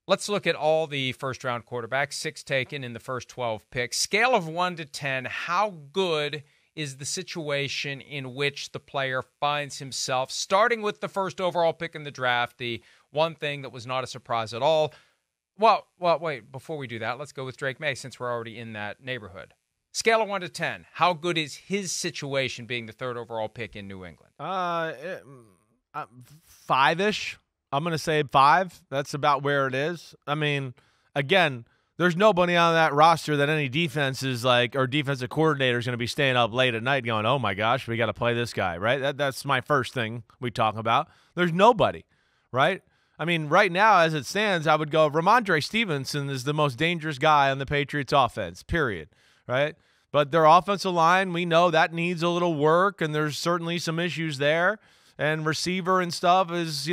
let's look at all the first-round quarterbacks, 6 taken in the first 12 picks. Scale of 1 to 10, how good is the situation in which the player finds himself, starting with the first overall pick in the draft, the one thing that was not a surprise at all? Well, wait, before we do that, let's go with Drake Maye since we're already in that neighborhood. Scale of 1 to 10, how good is his situation being the 3rd overall pick in New England? 5-ish. I'm going to say 5. That's about where it is. I mean, again, there's nobody on that roster that any defense is like, or defensive coordinator is going to be staying up late at night going, oh my gosh, we got to play this guy, right? That's my first thing we talk about. There's nobody, right? I mean, right now, as it stands, I would go Ramondre Stevenson is the most dangerous guy on the Patriots offense, period, right? But their offensive line, we know that needs a little work, and there's certainly some issues there. And receiver and stuff is,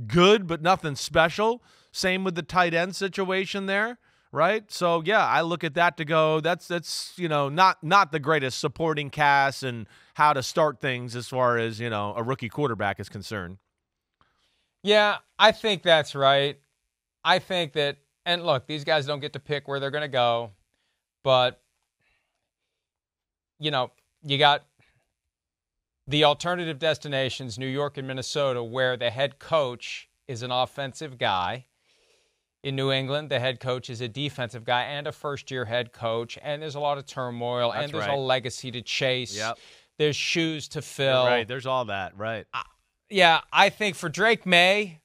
good, but nothing special. Same with the tight end situation there, right? So, yeah, I look at that to go, that's not the greatest supporting cast and how to start things as far as, a rookie quarterback is concerned. Yeah, I think that's right. I think that, and look, these guys don't get to pick where they're going to go, but, you got the alternative destinations, New York and Minnesota, where the head coach is an offensive guy. In New England, the head coach is a defensive guy and a first-year head coach, and there's a lot of turmoil, and there's a legacy to chase. Yep. There's shoes to fill. Right, there's all that, right. Yeah, I think for Drake Maye,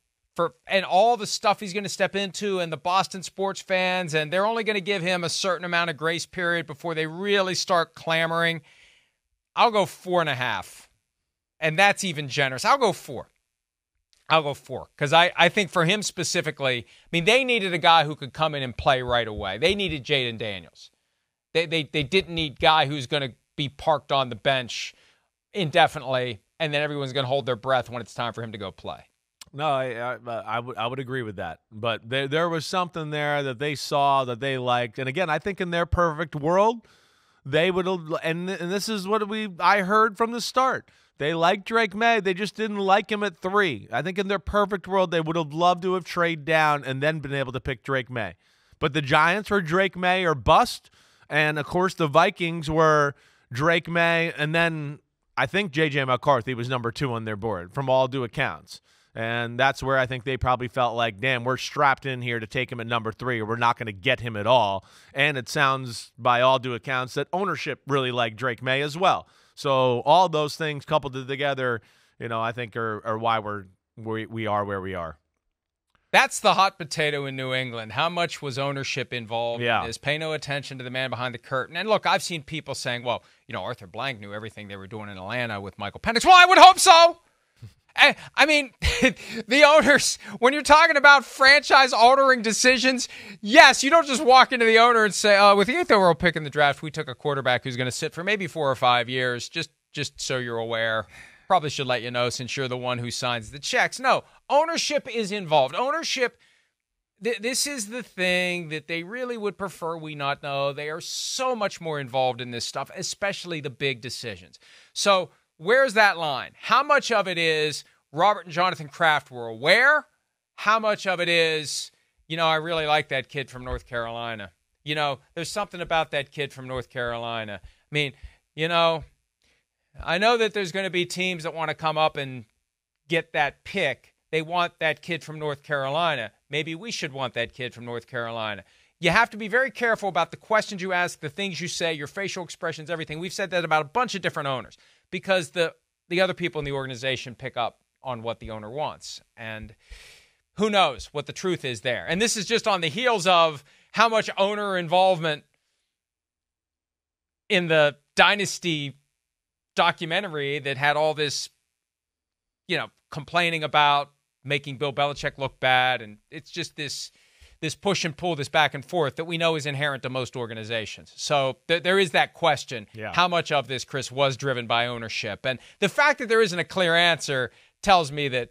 and all the stuff he's going to step into, and the Boston sports fans, and they're only going to give him a certain amount of grace period before they really start clamoring, I'll go 4.5. And that's even generous. I'll go 4. Because I think for him specifically, they needed a guy who could come in and play right away. They needed Jayden Daniels. They didn't need a guy who's going to be parked on the bench indefinitely, and then everyone's going to hold their breath when it's time for him to go play. No, I would agree with that. But there was something there that they saw that they liked. And again, I think in their perfect world, they would have, and this is what I heard from the start. They liked Drake Maye. They just didn't like him at 3. I think in their perfect world, they would have loved to have traded down and then been able to pick Drake Maye. But the Giants were Drake Maye or bust. And, of course, the Vikings were Drake Maye. And then I think J.J. McCarthy was number 2 on their board from all due accounts. And that's where I think they probably felt like, damn, we're strapped in here to take him at number 3 or we're not going to get him at all. And it sounds, by all due accounts, that ownership really liked Drake Maye as well. So all those things coupled together, I think are why we are where we are. That's the hot potato in New England. How much was ownership involved in this? Pay no attention to the man behind the curtain. And look, I've seen people saying, well, Arthur Blank knew everything they were doing in Atlanta with Michael Penix. Well, I would hope so. I mean, the owners, when you're talking about franchise-altering decisions, yes, you don't just walk into the owner and say, with the 8th overall pick in the draft, we took a quarterback who's going to sit for maybe 4 or 5 years, just so you're aware. Probably should let you know since you're the one who signs the checks. No, ownership is involved. Ownership, this is the thing that they really would prefer we not know. They are so much more involved in this stuff, especially the big decisions. So, where's that line? How much of it is Robert and Jonathan Kraft were aware? How much of it is, I really like that kid from North Carolina. There's something about that kid from North Carolina. I know that there's going to be teams that want to come up and get that pick. They want that kid from North Carolina. Maybe we should want that kid from North Carolina. You have to be very careful about the questions you ask, the things you say, your facial expressions, everything. We've said that about a bunch of different owners. Because the other people in the organization pick up on what the owner wants. And who knows what the truth is there. And this is just on the heels of how much owner involvement in the Dynasty documentary that had all this, complaining about making Bill Belichick look bad. And it's just this push and pull, this back and forth that we know is inherent to most organizations. So there is that question. Yeah. How much of this, Chris, was driven by ownership? And the fact that there isn't a clear answer tells me that,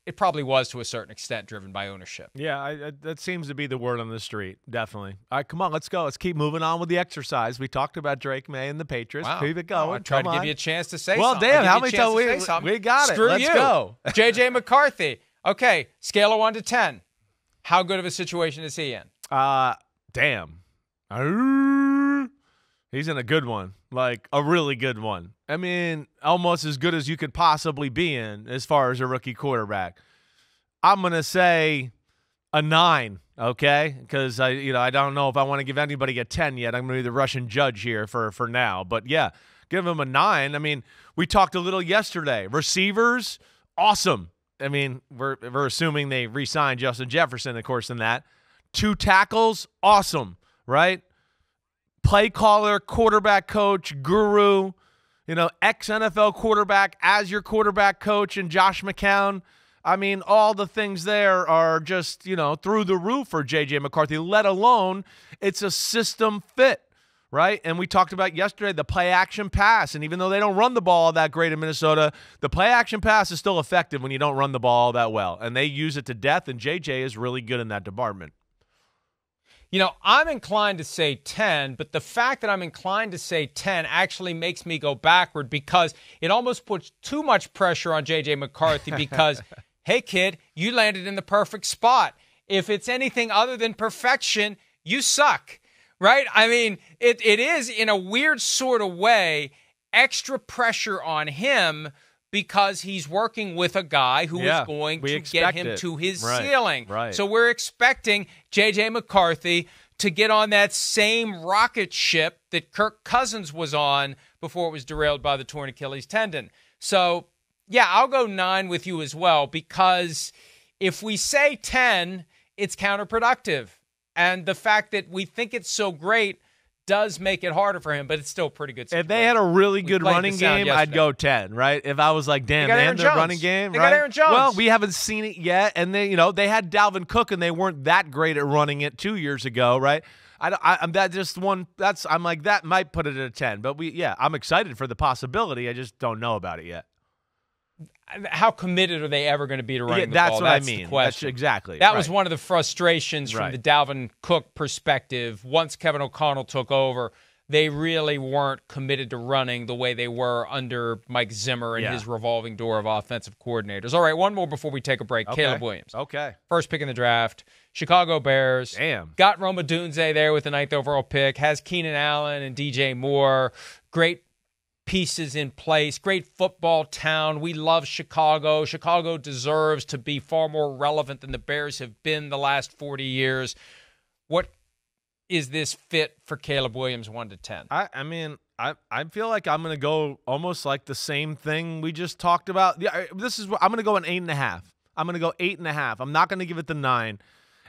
it probably was to a certain extent driven by ownership. Yeah, that seems to be the word on the street, definitely. All right, come on, let's go. Let's keep moving on with the exercise. We talked about Drake Maye and the Patriots. Wow. Keep it going. I tried to give you a chance to say something. Well, damn, how many times we got Screw it. Let's go. J.J. McCarthy. Okay, scale of 1 to 10. How good of a situation is he in? Damn. He's in a good one, like a really good one. I mean, almost as good as you could possibly be in as far as a rookie quarterback. I'm going to say a 9, okay? Because I don't know if I want to give anybody a 10 yet. I'm going to be the Russian judge here for now. But yeah, give him a 9. I mean, we talked a little yesterday. Receivers, awesome. I mean, we're assuming they re-signed Justin Jefferson, of course, in that. 2 tackles, awesome, right? Play caller, quarterback coach, guru, ex-NFL quarterback as your quarterback coach, and Josh McCown. I mean, all the things there are just, through the roof for J.J. McCarthy, let alone it's a system fit, right? And we talked about yesterday the play-action pass, and even though they don't run the ball that great in Minnesota, the play-action pass is still effective when you don't run the ball that well, and they use it to death, and J.J. is really good in that department. I'm inclined to say 10, but the fact that I'm inclined to say 10 actually makes me go backward because it almost puts too much pressure on J.J. McCarthy because, hey, kid, you landed in the perfect spot. If it's anything other than perfection, you suck, right? I mean, it is, in a weird sort of way, extra pressure on him because he's working with a guy who is going to get him to his ceiling. Right. So we're expecting J.J. McCarthy to get on that same rocket ship that Kirk Cousins was on before it was derailed by the torn Achilles tendon. So, yeah, I'll go 9 with you as well because if we say 10, it's counterproductive. And the fact that we think it's so great does make it harder for him, but it's still a pretty good situation. If they had a really good running game, I'd go 10, right? If I was like, damn, they had their running game, right? They got Aaron Jones. Well, we haven't seen it yet, and they had Dalvin Cook, and they weren't that great at running it 2 years ago, right? I'm like, that might put it at a 10, but I'm excited for the possibility. I just don't know about it yet. How committed are they ever going to be to running the ball? That's what I mean. The question. Exactly. That was one of the frustrations from the Dalvin Cook perspective. Once Kevin O'Connell took over, they really weren't committed to running the way they were under Mike Zimmer and his revolving door of offensive coordinators. All right, one more before we take a break. Okay. Caleb Williams. Okay. First pick in the draft. Chicago Bears. Damn. Got Roma Dunze there with the 9th overall pick. Has Keenan Allen and DJ Moore. Great pieces in place. Great football town. We love Chicago. Chicago deserves to be far more relevant than the Bears have been the last 40 years. What is this fit for Caleb Williams 1 to 10? I mean, I feel like I'm going to go almost like the same thing we just talked about. I'm going to go an 8.5. I'm going to go 8.5. I'm not going to give it the 9.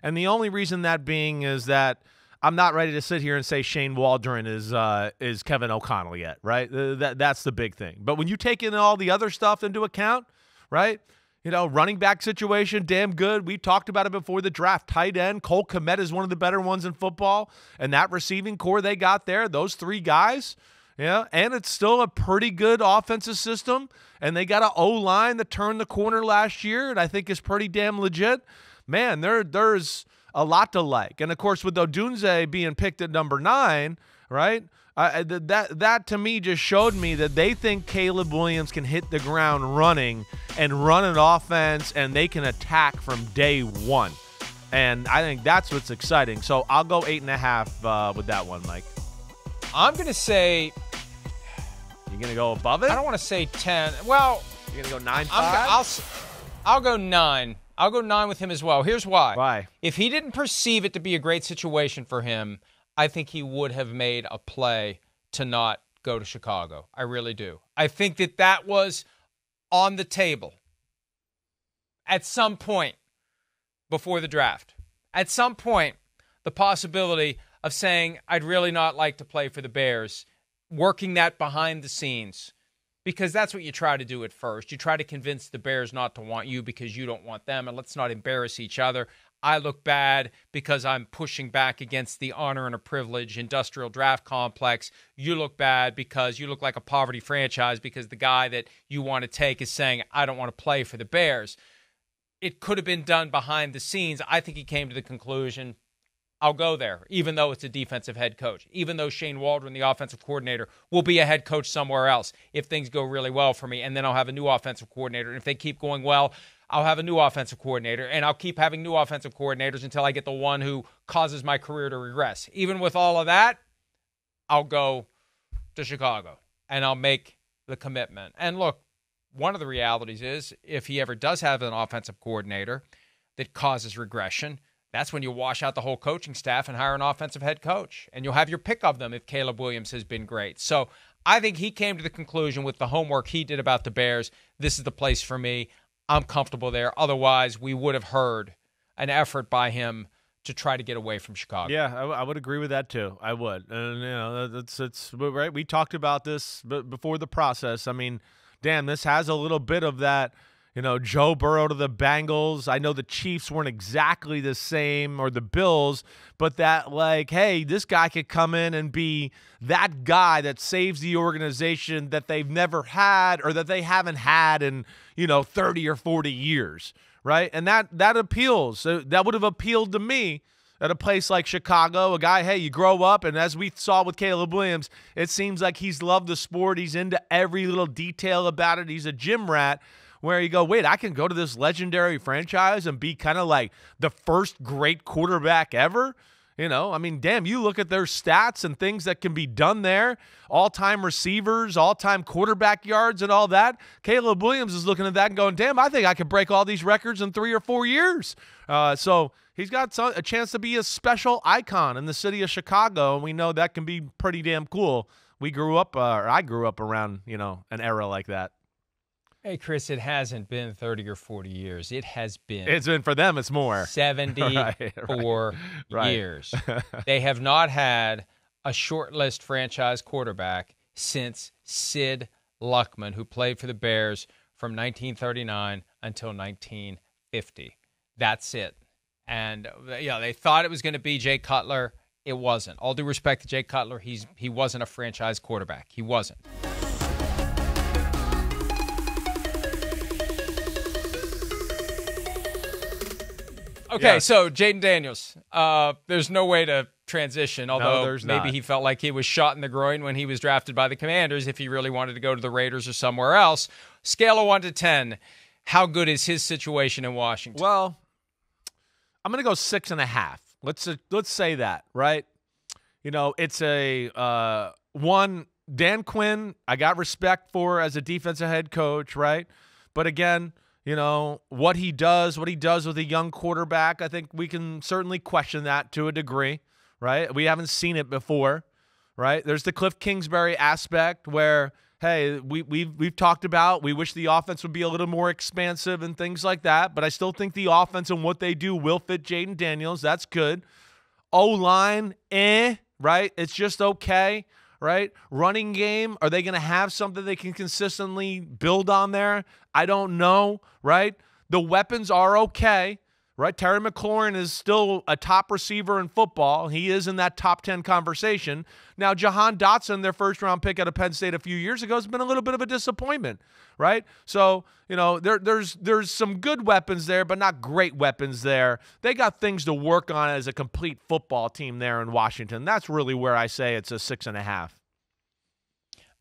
And the only reason that being is that I'm not ready to sit here and say Shane Waldron is Kevin O'Connell yet, right? That's the big thing. But when you take in all the other stuff into account, right? Running back situation, damn good. We talked about it before the draft. Tight end, Cole Kmet is one of the better ones in football. And that receiving core they got there, those 3 guys, and it's still a pretty good offensive system. And they got an O-line that turned the corner last year and I think is pretty damn legit. Man, there's a lot to like. And, of course, with Odunze being picked at number 9, right, that to me just showed me that they think Caleb Williams can hit the ground running and run an offense and they can attack from day one. And I think that's what's exciting. So I'll go 8.5 with that one, Mike. I'm going to say – you're going to go above it? I don't want to say 10. Well – you're going to go 9.5? I'll go 9. I'll go 9 with him as well. Here's why. Why? If he didn't perceive it to be a great situation for him, I think he would have made a play to not go to Chicago. I really do. I think that was on the table at some point before the draft. At some point, the possibility of saying, I'd really not like to play for the Bears, working that behind the scenes. Because that's what you try to do at first. You try to convince the Bears not to want you because you don't want them, and let's not embarrass each other. I look bad because I'm pushing back against the honor and a privilege industrial draft complex. You look bad because you look like a poverty franchise because the guy that you want to take is saying, I don't want to play for the Bears. It could have been done behind the scenes. I think he came to the conclusion, I'll go there, even though it's a defensive head coach, even though Shane Waldron, the offensive coordinator, will be a head coach somewhere else if things go really well for me, and then I'll have a new offensive coordinator. And if they keep going well, I'll have a new offensive coordinator, and I'll keep having new offensive coordinators until I get the one who causes my career to regress. Even with all of that, I'll go to Chicago, and I'll make the commitment. And look, one of the realities is if he ever does have an offensive coordinator that causes regression, that's when you wash out the whole coaching staff and hire an offensive head coach. And you'll have your pick of them if Caleb Williams has been great. So I think he came to the conclusion with the homework he did about the Bears, this is the place for me. I'm comfortable there. Otherwise, we would have heard an effort by him to try to get away from Chicago. Yeah, I would agree with that too. I would. And, it's right. We talked about this before the process. I mean, damn, this has a little bit of that, Joe Burrow to the Bengals. I know the Chiefs weren't exactly the same, or the Bills, but that, like, hey, this guy could come in and be that guy that saves the organization that they've never had or that they haven't had in, 30 or 40 years, right? And that appeals. So that would have appealed to me at a place like Chicago, a guy, hey, you grow up, and as we saw with Caleb Williams, it seems like he's loved the sport. He's into every little detail about it. He's a gym rat, where you go, wait, I can go to this legendary franchise and be kind of like the first great quarterback ever? I mean, damn, you look at their stats and things that can be done there, all-time receivers, all-time quarterback yards and all that. Caleb Williams is looking at that and going, damn, I think I could break all these records in 3 or 4 years. So he's got a chance to be a special icon in the city of Chicago, and we know that can be pretty damn cool. I grew up around, an era like that. Hey, Chris, it hasn't been 30 or 40 years. It has been. It's been, for them, it's more. 74 years. They have not had a short-list franchise quarterback since Sid Luckman, who played for the Bears from 1939 until 1950. That's it. And, they thought it was going to be Jay Cutler. It wasn't. All due respect to Jay Cutler, he wasn't a franchise quarterback. He wasn't. Okay, yes. So Jayden Daniels, there's no way to transition, although maybe he felt like he was shot in the groin when he was drafted by the Commanders if he really wanted to go to the Raiders or somewhere else. Scale of 1 to 10, how good is his situation in Washington? Well, I'm going to go 6.5. Let's say that, right? It's a one, Dan Quinn, I got respect for as a defensive head coach, right? But again, what he does with a young quarterback, I think we can certainly question that to a degree, right? We haven't seen it before, right? There's the Cliff Kingsbury aspect where, hey, we've talked about, we wish the offense would be a little more expansive and things like that, but I still think the offense and what they do will fit Jayden Daniels. That's good. O-line, right? It's just okay. Right? Running game, are they going to have something they can consistently build on there? I don't know, right? The weapons are okay, right? Terry McLaurin is still a top receiver in football. He is in that top 10 conversation. Now, Jahan Dotson, their first-round pick out of Penn State a few years ago, has been a little bit of a disappointment, right? So, there's some good weapons there, but not great weapons there. They got things to work on as a complete football team there in Washington. That's really where I say it's a 6.5.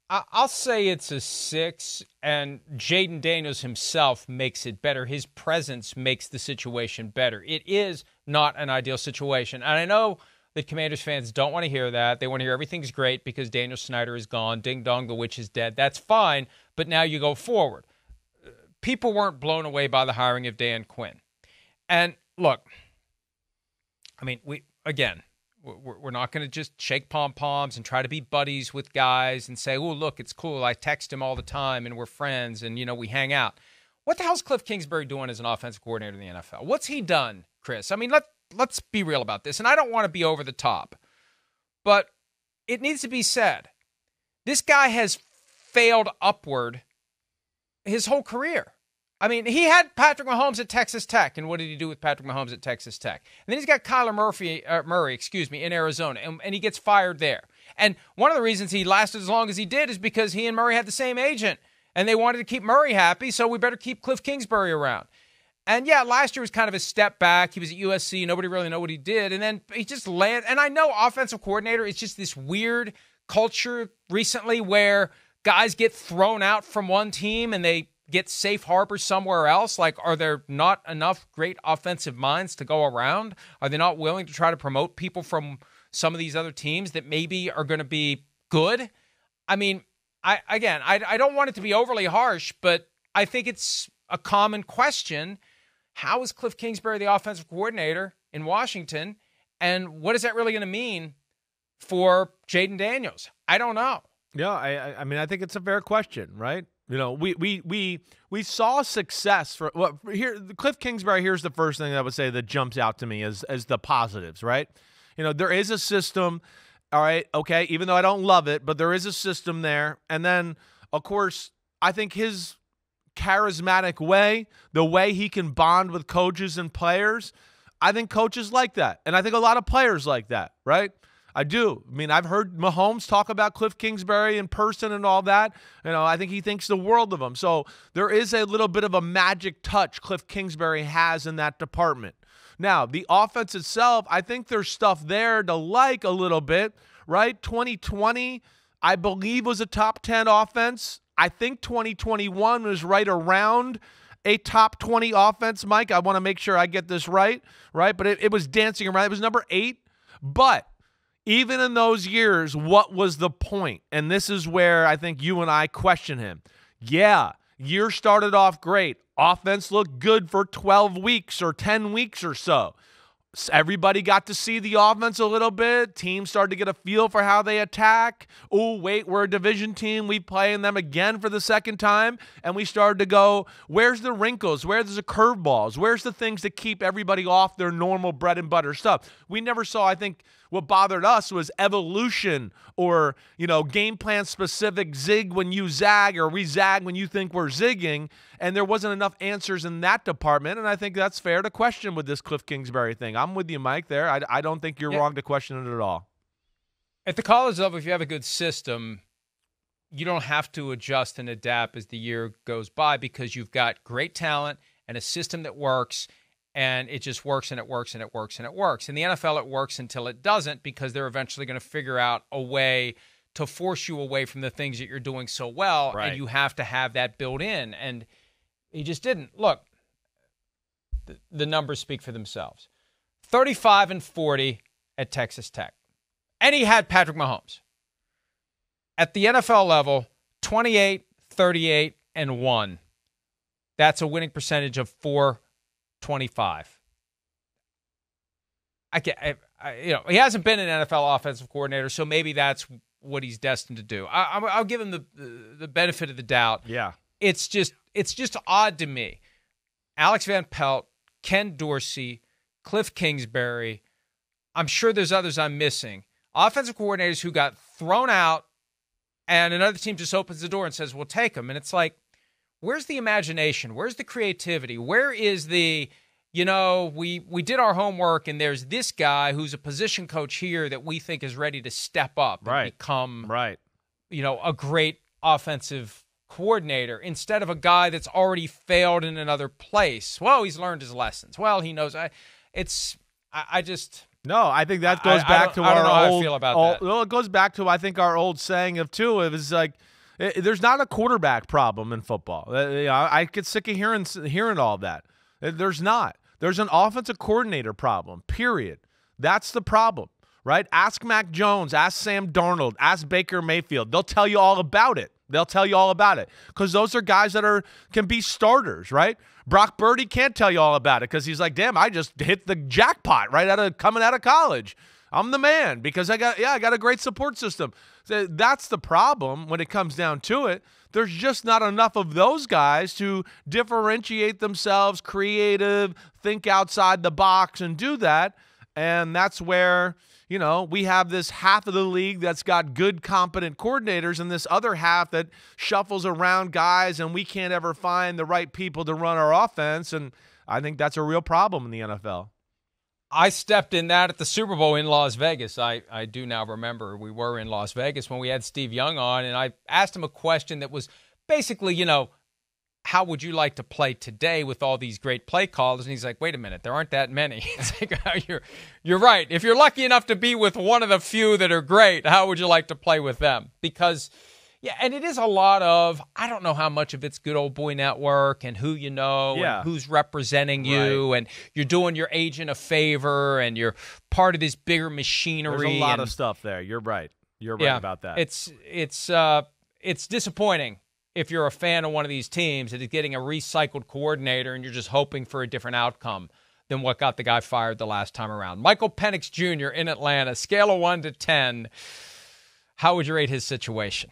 I'll say it's a 6, and Jayden Daniels himself makes it better. His presence makes the situation better. It is not an ideal situation, and I know that Commanders fans don't want to hear that. They want to hear everything's great because Daniel Snyder is gone. Ding dong, the witch is dead. That's fine, but now you go forward. People weren't blown away by the hiring of Dan Quinn. And look, I mean, we're not going to just shake pom-poms and try to be buddies with guys and say, oh, look, it's cool. I text him all the time and we're friends and, we hang out. What the hell's Cliff Kingsbury doing as an offensive coordinator in the NFL? What's he done, Chris? I mean, let's be real about this. And I don't want to be over the top, but it needs to be said. This guy has failed upward his whole career. I mean, he had Patrick Mahomes at Texas Tech, and what did he do with Patrick Mahomes at Texas Tech? And then he's got Kyler Murray, in Arizona, and he gets fired there. And one of the reasons he lasted as long as he did is because he and Murray had the same agent, and they wanted to keep Murray happy, so we better keep Cliff Kingsbury around. And yeah, last year was kind of a step back. He was at USC. Nobody really knew what he did. And then he just landed. And I know offensive coordinator is just this weird culture recently where guys get thrown out from one team and they get safe harbor somewhere else? Like, are there not enough great offensive minds to go around? Are they not willing to try to promote people from some of these other teams that maybe are going to be good? I mean, I don't want it to be overly harsh, but I think it's a common question. How is Cliff Kingsbury the offensive coordinator in Washington? And what is that really going to mean for Jayden Daniels? I don't know. Yeah, I mean, I think it's a fair question, right? You know, we saw success for here. Cliff Kingsbury. Here's the first thing I would say that jumps out to me as the positives, right? You know, there is a system. All right, okay. Even though I don't love it, but there is a system there. And then, of course, I think his charismatic way, the way he can bond with coaches and players, I think coaches like that, and I think a lot of players like that, right? I do. I mean, I've heard Mahomes talk about Cliff Kingsbury in person and all that. You know, I think he thinks the world of him. So there is a little bit of a magic touch Cliff Kingsbury has in that department. Now, the offense itself, I think there's stuff there to like a little bit, right? 2020, I believe, was a top 10 offense. I think 2021 was right around a top 20 offense, Mike. I want to make sure I get this right? But it was dancing around. It was number 8. But even in those years, what was the point? And this is where I think you and I question him. Yeah, year started off great. Offense looked good for 12 weeks or 10 weeks or so. Everybody got to see the offense a little bit. Teams started to get a feel for how they attack. Oh, wait, we're a division team. We playing them again for the second time. And we started to go, where's the wrinkles? Where's the curveballs? Where's the things that keep everybody off their normal bread and butter stuff? We never saw, I think, what bothered us was evolution or, you know, game plan specific zig when you zag or we zag when you think we're zigging. And there wasn't enough answers in that department. And I think that's fair to question with this Cliff Kingsbury thing. I'm with you, Mike, there. I don't think you're wrong to question it at all. At the college level, if you have a good system, you don't have to adjust and adapt as the year goes by because you've got great talent and a system that works. And it just works and it works and it works and it works. In the NFL, it works until it doesn't because they're eventually going to figure out a way to force you away from the things that you're doing so well. Right. And you have to have that built in. And he just didn't. Look, the numbers speak for themselves. 35-40 at Texas Tech. And he had Patrick Mahomes. At the NFL level, 28-38-1. That's a winning percentage of .425. He hasn't been an NFL offensive coordinator, so maybe that's what he's destined to do. I'll give him the benefit of the doubt. Yeah, it's just odd to me. Alex Van Pelt, Ken Dorsey, Cliff Kingsbury. I'm sure there's others I'm missing. Offensive coordinators who got thrown out, and another team just opens the door and says, "We'll take them." And it's like, where's the imagination? Where's the creativity? Where is the, we did our homework and there's this guy who's a position coach here that we think is ready to step up and become, a great offensive coordinator instead of a guy that's already failed in another place. Well, he's learned his lessons. Well, he knows. No, I think that goes back to our old. How I feel about that. Well, it goes back to, I think, our old saying of two. It was like, there's not a quarterback problem in football. I get sick of hearing all that. There's not. There's an offensive coordinator problem, period. That's the problem, right? Ask Mac Jones, ask Sam Darnold, ask Baker Mayfield. They'll tell you all about it. Because those are guys that can be starters, right? Brock Purdy can't tell you all about it because he's like, damn, I just hit the jackpot coming out of college. I'm the man because I got a great support system. That's the problem when it comes down to it. There's just not enough of those guys to differentiate themselves, creative, think outside the box, and do that. And that's where, we have this half of the league that's got good, competent coordinators and this other half that shuffles around guys, and we can't ever find the right people to run our offense. And I think that's a real problem in the NFL. I stepped in that at the Super Bowl in Las Vegas. I do now remember we were in Las Vegas when we had Steve Young on, and I asked him a question that was basically, how would you like to play today with all these great play callers? And he's like, wait a minute, there aren't that many. It's like, you're right. If you're lucky enough to be with one of the few that are great, how would you like to play with them? Because, Yeah, and it is a lot of, I don't know how much of it's good old boy network and who you know and who's representing you, and you're doing your agent a favor and you're part of this bigger machinery. There's a lot of stuff there. You're right. You're right about that. It's disappointing if you're a fan of one of these teams that is getting a recycled coordinator and you're just hoping for a different outcome than what got the guy fired the last time around. Michael Penix Jr. in Atlanta, scale of 1 to 10. How would you rate his situation?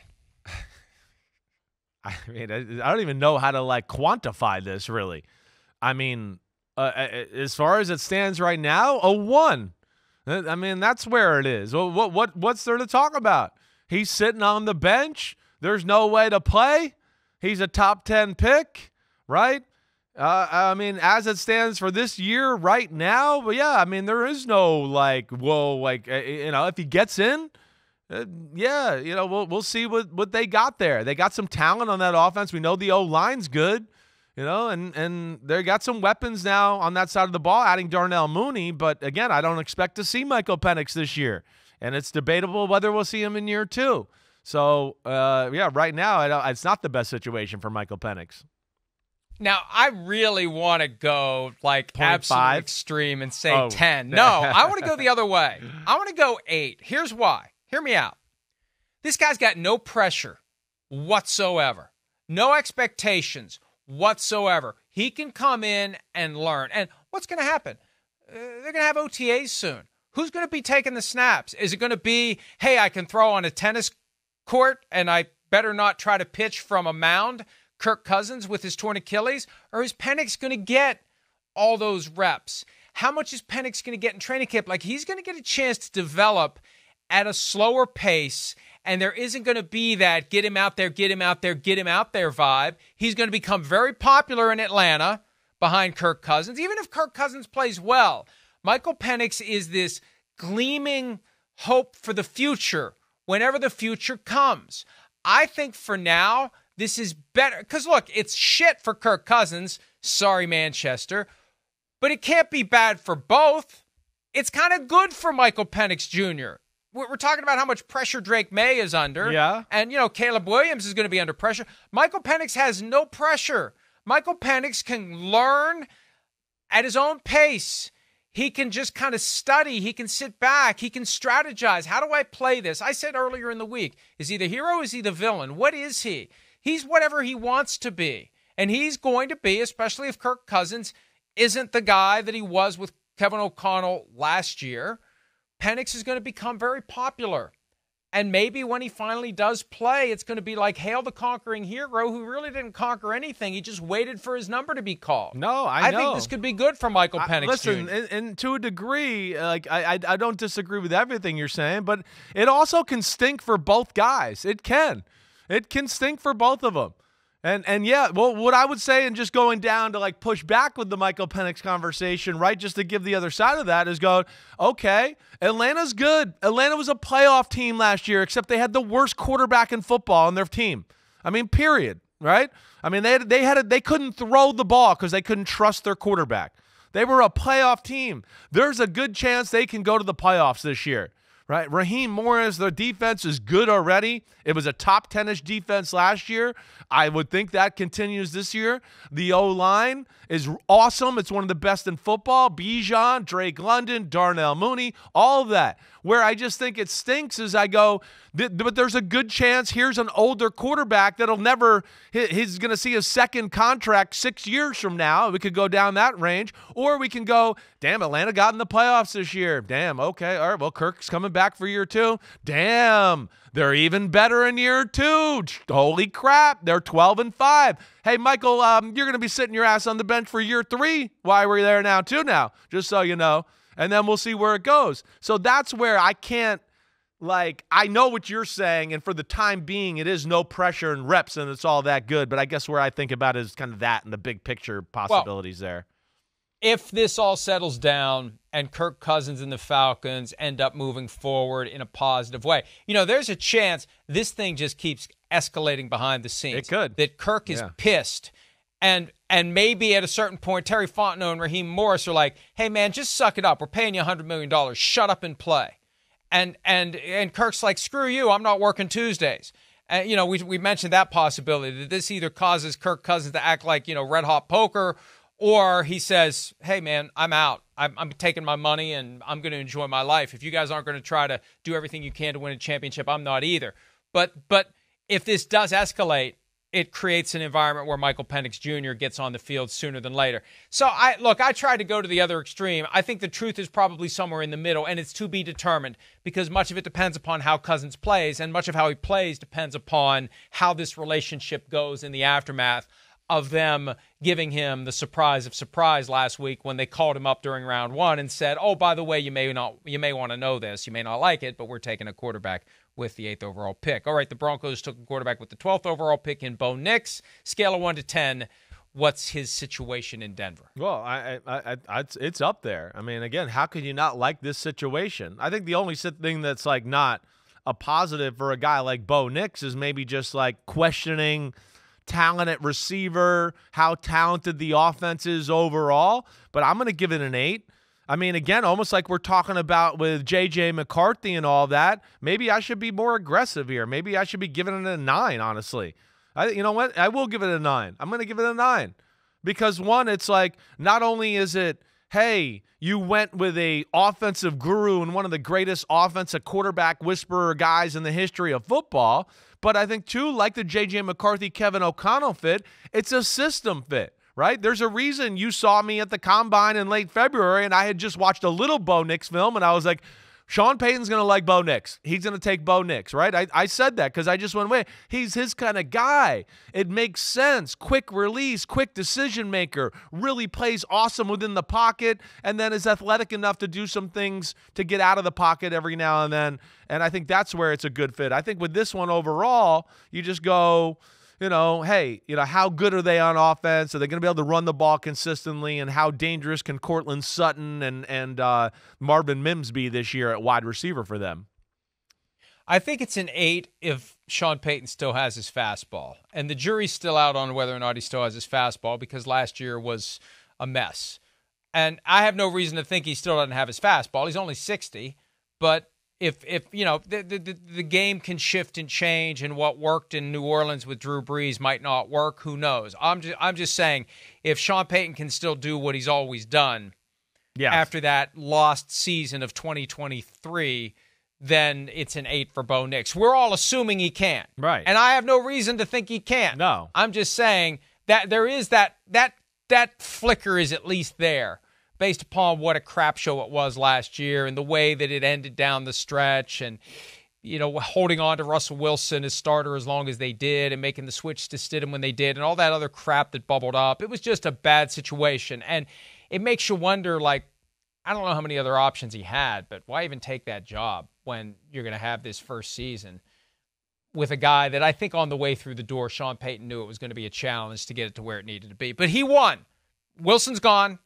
I mean, I don't even know how to quantify this really. I mean, as far as it stands right now, a 1. I mean, that's where it is. What's there to talk about? He's sitting on the bench. There's no way to play. He's a top 10 pick, right? I mean, as it stands for this year right now, but yeah, I mean, there is no if he gets in, we'll see what they got there. They got some talent on that offense. We know the O-line's good, and they got some weapons now on that side of the ball, adding Darnell Mooney. But again, I don't expect to see Michael Penix this year, and it's debatable whether we'll see him in year 2. So, right now, it's not the best situation for Michael Penix. Now, I really want to go absolute extreme and say 10. No, I want to go the other way. I want to go 8. Here's why. Hear me out. This guy's got no pressure whatsoever. No expectations whatsoever. He can come in and learn. And what's going to happen? They're going to have OTAs soon. Who's going to be taking the snaps? Is it going to be, hey, I can throw on a tennis court and I better not try to pitch from a mound, Kirk Cousins with his torn Achilles? Or is Penix going to get all those reps? How much is Penix going to get in training camp? He's going to get a chance to develop at a slower pace, and there isn't going to be that get him out there, get him out there, get him out there vibe. He's going to become very popular in Atlanta behind Kirk Cousins. Even if Kirk Cousins plays well, Michael Penix is this gleaming hope for the future whenever the future comes. I think for now, this is better. Because, look, it's shit for Kirk Cousins. Sorry, Manchester. But it can't be bad for both. It's kind of good for Michael Penix Jr. We're talking about how much pressure Drake Maye is under. Yeah. And, Caleb Williams is going to be under pressure. Michael Penix has no pressure. Michael Penix can learn at his own pace. He can just kind of study. He can sit back. He can strategize. How do I play this? I said earlier in the week, is he the hero? Is he the villain? What is he? He's whatever he wants to be. And he's going to be, especially if Kirk Cousins isn't the guy that he was with Kevin O'Connell last year. Penix is going to become very popular. And maybe when he finally does play, it's going to be like Hail the Conquering Hero, who really didn't conquer anything. He just waited for his number to be called. No, I know. I think this could be good for Michael Penix Listen, Jr. And to a degree, I don't disagree with everything you're saying, but it also can stink for both guys. It can. It can stink for both of them. And yeah, well, what I would say, and just going down to push back with the Michael Penix conversation, right, just to give the other side of that, is go, okay, Atlanta's good. Atlanta was a playoff team last year, except they had the worst quarterback in football on their team. I mean, period, right? I mean, they couldn't throw the ball because they couldn't trust their quarterback. They were a playoff team. There's a good chance they can go to the playoffs this year. Right, Raheem Morris, their defense is good already. It was a top 10-ish defense last year. I would think that continues this year. The O-line is awesome. It's one of the best in football. Bijan, Drake London, Darnell Mooney, all of that. Where I just think it stinks is I go, but there's a good chance here's an older quarterback that'll never, he's going to see his second contract 6 years from now. We could go down that range. Or we can go, damn, Atlanta got in the playoffs this year. Damn, okay, all right, well, Kirk's coming back for year 2. Damn, they're even better in year 2. Holy crap, they're 12-5. Hey, Michael, you're going to be sitting your ass on the bench for year 3. Why were you there now, just so you know. And then we'll see where it goes. So that's where I can't, I know what you're saying, and for the time being, it is no pressure and reps, and it's all that good. But I guess where I think about it is kind of that and the big picture possibilities there. If this all settles down and Kirk Cousins and the Falcons end up moving forward in a positive way, there's a chance this thing just keeps escalating behind the scenes. It could. That Kirk is pissed. And maybe at a certain point, Terry Fontenot and Raheem Morris are like, hey, man, just suck it up. We're paying you $100 million. Shut up and play. And Kirk's like, screw you. I'm not working Tuesdays. you know, we mentioned that possibility, that this either causes Kirk Cousins to act like, you know, red hot poker, or he says, hey, man, I'm out. I'm taking my money and I'm going to enjoy my life. If you guys aren't going to try to do everything you can to win a championship, I'm not either. But if this does escalate, it creates an environment where Michael Penix Jr. gets on the field sooner than later. So, I try to go to the other extreme. I think the truth is probably somewhere in the middle, and it's to be determined because much of it depends upon how Cousins plays, and much of how he plays depends upon how this relationship goes in the aftermath of them giving him the surprise of surprise last week when they called him up during round 1 and said, oh, by the way, you may want to know this. You may not like it, but we're taking a quarterback with the 8th overall pick. All right, the Broncos took a quarterback with the 12th overall pick in Bo Nix. Scale of 1 to 10, what's his situation in Denver? Well, it's up there. I mean, again, how could you not like this situation? I think the only thing that's like not a positive for a guy like Bo Nix is maybe just like questioning talent at receiver, how talented the offense is overall, but I'm going to give it an 8. I mean, again, almost like we're talking about with J.J. McCarthy and all that, maybe I should be more aggressive here. Maybe I should be giving it a 9, honestly. You know what? I will give it a 9. I'm going to give it a 9 because, one, it's like not only is it, hey, you went with a offensive guru and one of the greatest offensive quarterback whisperer guys in the history of football, but I think, too, like the J.J. McCarthy, Kevin O'Connell fit, it's a system fit, right? There's a reason you saw me at the Combine in late February, and I had just watched a little Bo Nix film, and I was like, Sean Payton's going to like Bo Nix. He's going to take Bo Nix, right? I said that because I just went, wait, he's his kind of guy. It makes sense. Quick release, quick decision maker, really plays awesome within the pocket, and then is athletic enough to do some things to get out of the pocket every now and then. And I think that's where it's a good fit. I think with this one overall, you just go, you know, hey, you know, how good are they on offense? Are they going to be able to run the ball consistently? And how dangerous can Cortland Sutton and Marvin Mims be this year at wide receiver for them? I think it's an 8 if Sean Payton still has his fastball. And the jury's still out on whether or not he still has his fastball because last year was a mess. And I have no reason to think he still doesn't have his fastball. He's only 60, but if you know, the game can shift and change, and what worked in New Orleans with Drew Brees might not work, who knows? I'm just saying, if Sean Payton can still do what he's always done after that lost season of 2023, then it's an 8 for Bo Nix. We're all assuming he can. Right. And I have no reason to think he can't. No. I'm just saying that there is that flicker is at least there, based upon what a crap show it was last year and the way that it ended down the stretch and, you know, holding on to Russell Wilson as starter as long as they did and making the switch to Stidham when they did and all that other crap that bubbled up. It was just a bad situation. And it makes you wonder, like, I don't know how many other options he had, but why even take that job when you're going to have this first season with a guy that I think on the way through the door, Sean Payton knew it was going to be a challenge to get it to where it needed to be. But he won. Wilson's gone.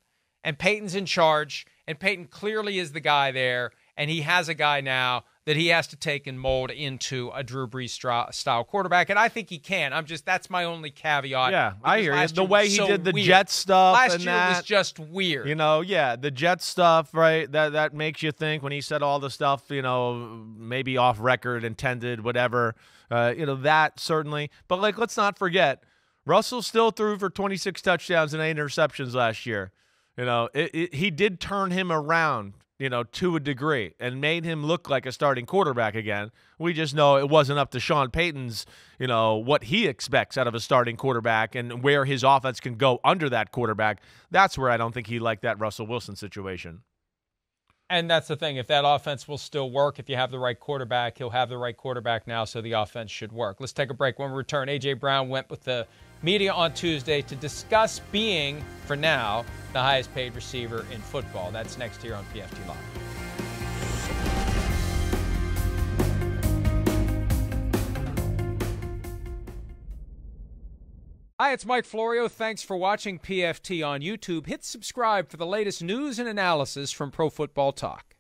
And Peyton's in charge, and Peyton clearly is the guy there, and he has a guy now that he has to take and mold into a Drew Brees style quarterback, and I think he can. That's my only caveat. Yeah, I hear you. The way he did the Jet stuff last year was just weird. You know, yeah, the Jet stuff, right? That makes you think when he said all the stuff, you know, maybe off record, intended, whatever. You know, that certainly. But, like, let's not forget, Russell still threw for 26 touchdowns and 8 interceptions last year. You know, he did turn him around, you know, to a degree and made him look like a starting quarterback again. We just know it wasn't up to Sean Payton's, you know, what he expects out of a starting quarterback and where his offense can go under that quarterback. That's where I don't think he liked that Russell Wilson situation. And that's the thing. If that offense will still work, if you have the right quarterback, he'll have the right quarterback now, so the offense should work. Let's take a break. When we return, A.J. Brown went with the media on Tuesday to discuss being, for now, the highest paid receiver in football. That's next here on PFT Live. Hi, it's Mike Florio. Thanks for watching PFT on YouTube. Hit subscribe for the latest news and analysis from Pro Football Talk.